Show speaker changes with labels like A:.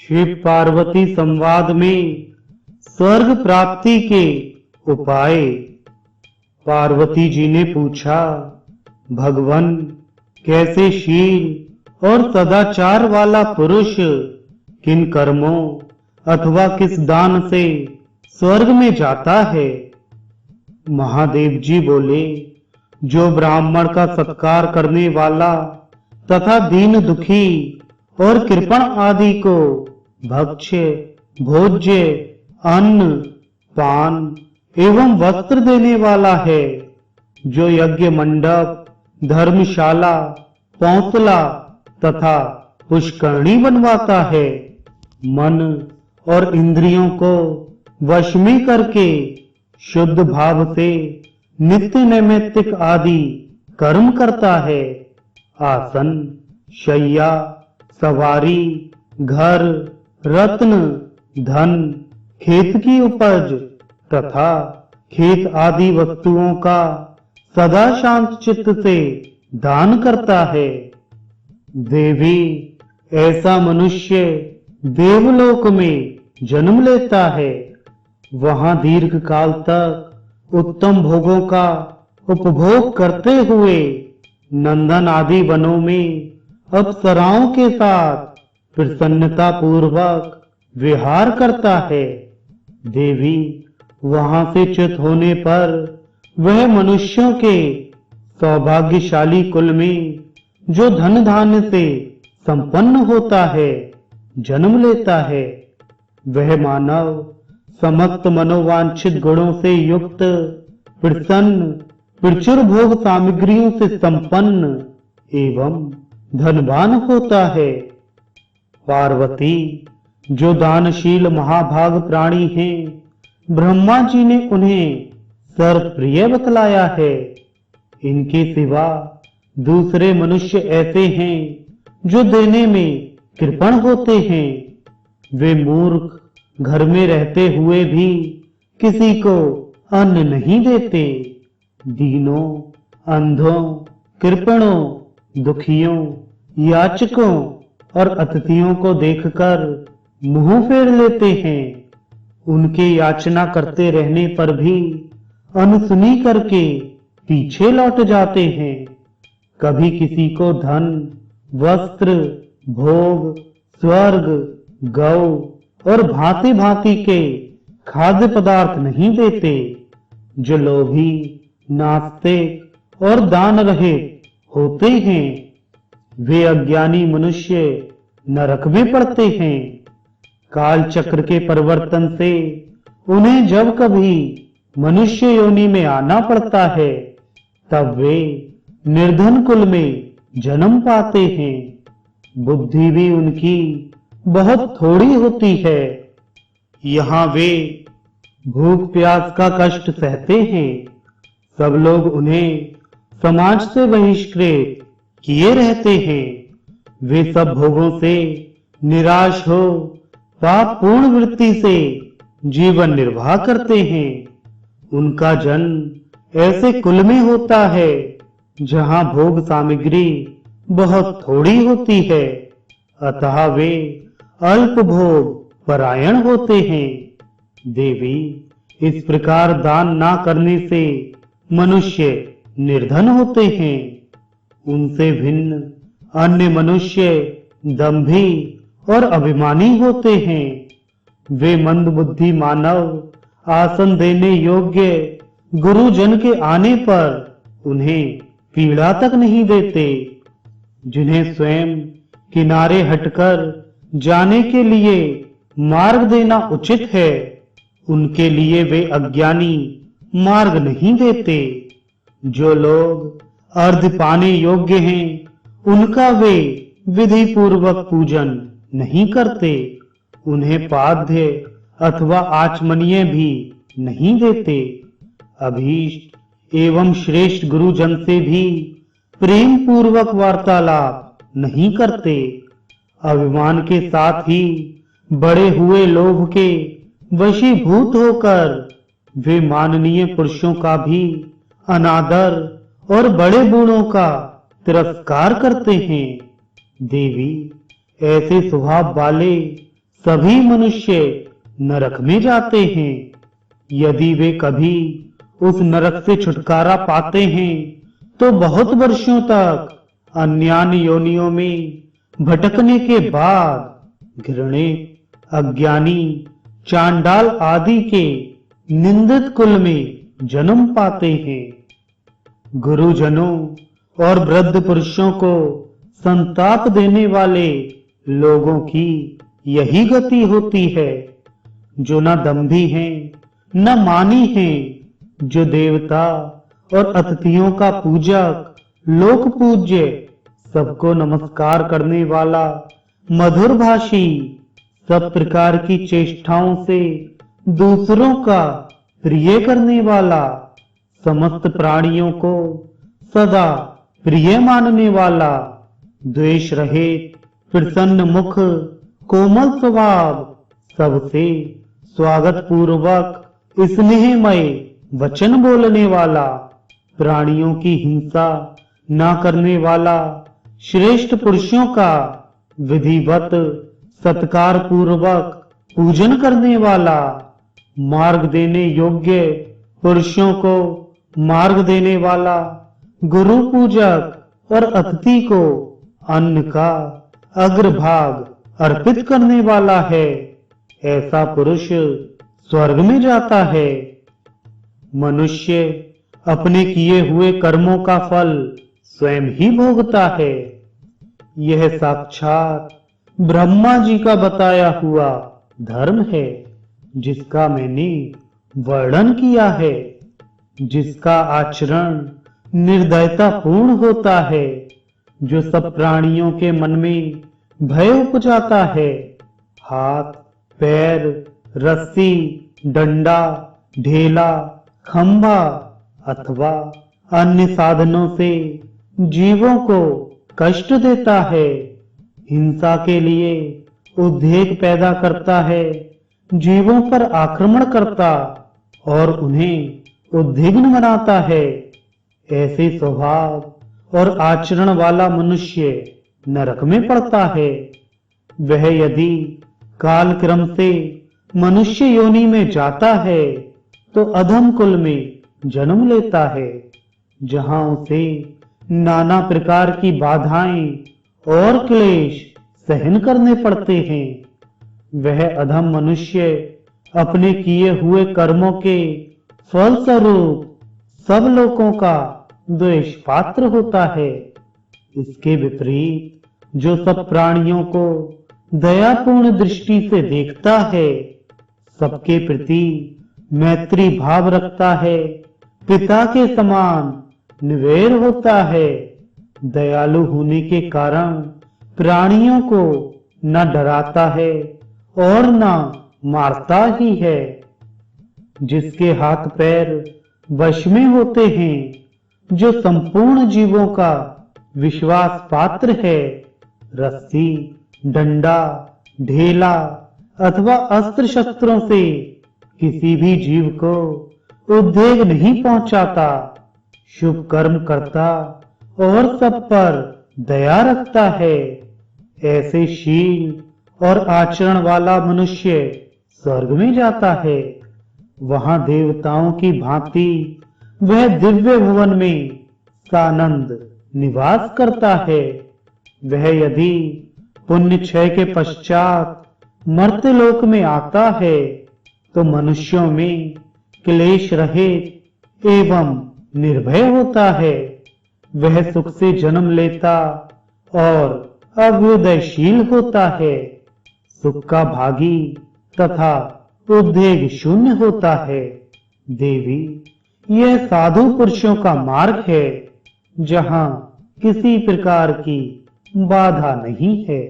A: शिव पार्वती संवाद में स्वर्ग प्राप्ति के उपाय। पार्वती जी ने पूछा, भगवान, कैसे शील और सदाचार वाला पुरुष किन कर्मों अथवा किस दान से स्वर्ग में जाता है? महादेव जी बोले, जो ब्राह्मण का सत्कार करने वाला तथा दीन दुखी और कृपण आदि को भक्ष्य, भोज्य, अन्न, पान एवं वस्त्र देने वाला है, जो यज्ञ मंडप, धर्मशाला, पौंतला तथा पुष्करणी बनवाता है, मन और इंद्रियों को वश में करके शुद्ध भाव से नित्य नैमित्तिक आदि कर्म करता है, आसन, शय्या, सवारी, घर, रत्न, धन, खेत की उपज तथा खेत आदि वस्तुओं का सदा शांत चित्त से दान करता है। देवी, ऐसा मनुष्य देवलोक में जन्म लेता है, वहां दीर्घ काल तक उत्तम भोगों का उपभोग करते हुए नंदन आदि वनों में अप्सराओं के साथ प्रसन्नता पूर्वक विहार करता है। देवी, वहां से च्युत होने पर वह मनुष्यों के सौभाग्यशाली कुल में, जो धन धान्य से संपन्न होता है, जन्म लेता है। वह मानव समस्त मनोवांछित गुणों से युक्त, प्रसन्न, प्रचुर भोग सामग्रियों से संपन्न एवं धनवान होता है। पार्वती, जो दानशील महाभाग प्राणी हैं, ब्रह्मा जी ने उन्हें सर्वप्रिय बतलाया है। इनके सिवा दूसरे मनुष्य ऐसे हैं जो देने में कृपण होते हैं। वे मूर्ख घर में रहते हुए भी किसी को अन्न नहीं देते। दीनों, अंधों, कृपणों, दुखियों, याचकों और अतिथियों को देखकर मुंह फेर लेते हैं। उनके याचना करते रहने पर भी अनसुनी करके पीछे लौट जाते हैं। कभी किसी को धन, वस्त्र, भोग, स्वर्ग, गौ और भांति भांति के खाद्य पदार्थ नहीं देते। जो लोभी, नास्तिक और दान रहित होते हैं, वे अज्ञानी मनुष्य नरक में पड़ते हैं। काल चक्र के परिवर्तन से उन्हें जब कभी मनुष्य योनि में आना पड़ता है, तब वे निर्धन कुल में जन्म पाते हैं। बुद्धि भी उनकी बहुत थोड़ी होती है। यहाँ वे भूख प्यास का कष्ट सहते हैं। सब लोग उन्हें समाज से बहिष्कृत किए रहते हैं। वे सब भोगों से निराश हो पाप पूर्ण वृत्ति से जीवन निर्वाह करते हैं। उनका जन्म ऐसे कुल में होता है जहां भोग सामग्री बहुत थोड़ी होती है, अतः वे अल्प भोग परायण होते हैं। देवी, इस प्रकार दान ना करने से मनुष्य निर्धन होते हैं। उनसे भिन्न अन्य मनुष्य दंभी और अभिमानी होते हैं। वे मंदबुद्धि मानव आसन देने योग्य गुरुजन के आने पर उन्हें पीड़ा तक नहीं देते। जिन्हें स्वयं किनारे हटकर जाने के लिए मार्ग देना उचित है, उनके लिए वे अज्ञानी मार्ग नहीं देते। जो लोग अर्घ पाने योग्य हैं, उनका वे विधि पूर्वक पूजन नहीं करते। उन्हें पाद्य अथवा आचमनीय भी नहीं देते। अभीष्ट एवं श्रेष्ठ गुरुजन से भी प्रेम पूर्वक वार्तालाप नहीं करते। अभिमान के साथ ही बड़े हुए लोभ के वशीभूत होकर वे माननीय पुरुषों का भी अनादर और बड़े बूढ़ों का तिरस्कार करते हैं। देवी, ऐसे स्वभाव वाले सभी मनुष्य नरक में जाते हैं। यदि वे कभी उस नरक से छुटकारा पाते हैं तो बहुत वर्षों तक अन्यान्य योनियों में भटकने के बाद घृणित, अज्ञानी, चांडाल आदि के निंदित कुल में जन्म पाते हैं। गुरुजनों और वृद्ध पुरुषों को संताप देने वाले लोगों की यही गति होती है, जो न दंभी हैं न मानी हैं, जो देवता और अतिथियों का पूजक, लोक पूज्य, सबको नमस्कार करने वाला, मधुर भाषी, सब प्रकार की चेष्टाओं से दूसरों का प्रिय करने वाला, समस्त प्राणियों को सदा प्रिय मानने वाला, द्वेष रहित, प्रसन्न मुख, कोमल स्वभाव, सबसे स्वागत पूर्वक स्नेहमय वचन बोलने वाला, प्राणियों की हिंसा न करने वाला, श्रेष्ठ पुरुषों का विधिवत सत्कार पूर्वक पूजन करने वाला, मार्ग देने योग्य पुरुषों को मार्ग देने वाला, गुरु पूजक और अतिथि को अन्न का अग्रभाग अर्पित करने वाला है। ऐसा पुरुष स्वर्ग में जाता है। मनुष्य अपने किए हुए कर्मों का फल स्वयं ही भोगता है। यह साक्षात ब्रह्मा जी का बताया हुआ धर्म है, जिसका मैंने वर्णन किया है, जिसका आचरण निर्दयता पूर्ण होता है, जो सब प्राणियों के मन में भय उपजाता है। हाथ, पैर, रस्सी, डंडा, ढेला, खंभा अथवा अन्य साधनों से जीवों को कष्ट देता है, हिंसा के लिए उद्वेग पैदा करता है, जीवों पर आक्रमण करता और उन्हें उद्विग्न बनाता है। ऐसे स्वभाव और आचरण वाला मनुष्य नरक में पड़ता है। वह यदि काल क्रम से मनुष्य योनि में जाता है तो अधम कुल में जन्म लेता है, जहां उसे नाना प्रकार की बाधाएं और क्लेश सहन करने पड़ते हैं। वह अधम मनुष्य अपने किए हुए कर्मों के फलस्वरूप सब लोगों का द्वेष पात्र होता है। इसके विपरीत जो सब प्राणियों को दयापूर्ण दृष्टि से देखता है, सबके प्रति मैत्री भाव रखता है, पिता के समान निवेर होता है, दयालु होने के कारण प्राणियों को न डराता है और न मारता ही है, जिसके हाथ पैर वश में होते हैं, जो संपूर्ण जीवों का विश्वास पात्र है, रस्सी, डंडा, ढेला अथवा अस्त्र शस्त्रों से किसी भी जीव को उद्वेग नहीं पहुंचाता, शुभ कर्म करता और सब पर दया रखता है। ऐसे शील और आचरण वाला मनुष्य स्वर्ग में जाता है। वहां देवताओं की भांति वह दिव्य भवन में सानंद निवास करता है। वह यदि पुण्य क्षय के पश्चात मर्त्य लोक में आता है तो मनुष्यों में क्लेश रहित एवं निर्भय होता है। वह सुख से जन्म लेता और अभ्युदयशील होता है, सुख का भागी तथा उद्वेग शून्य होता है। देवी, यह साधु पुरुषों का मार्ग है, जहां किसी प्रकार की बाधा नहीं है।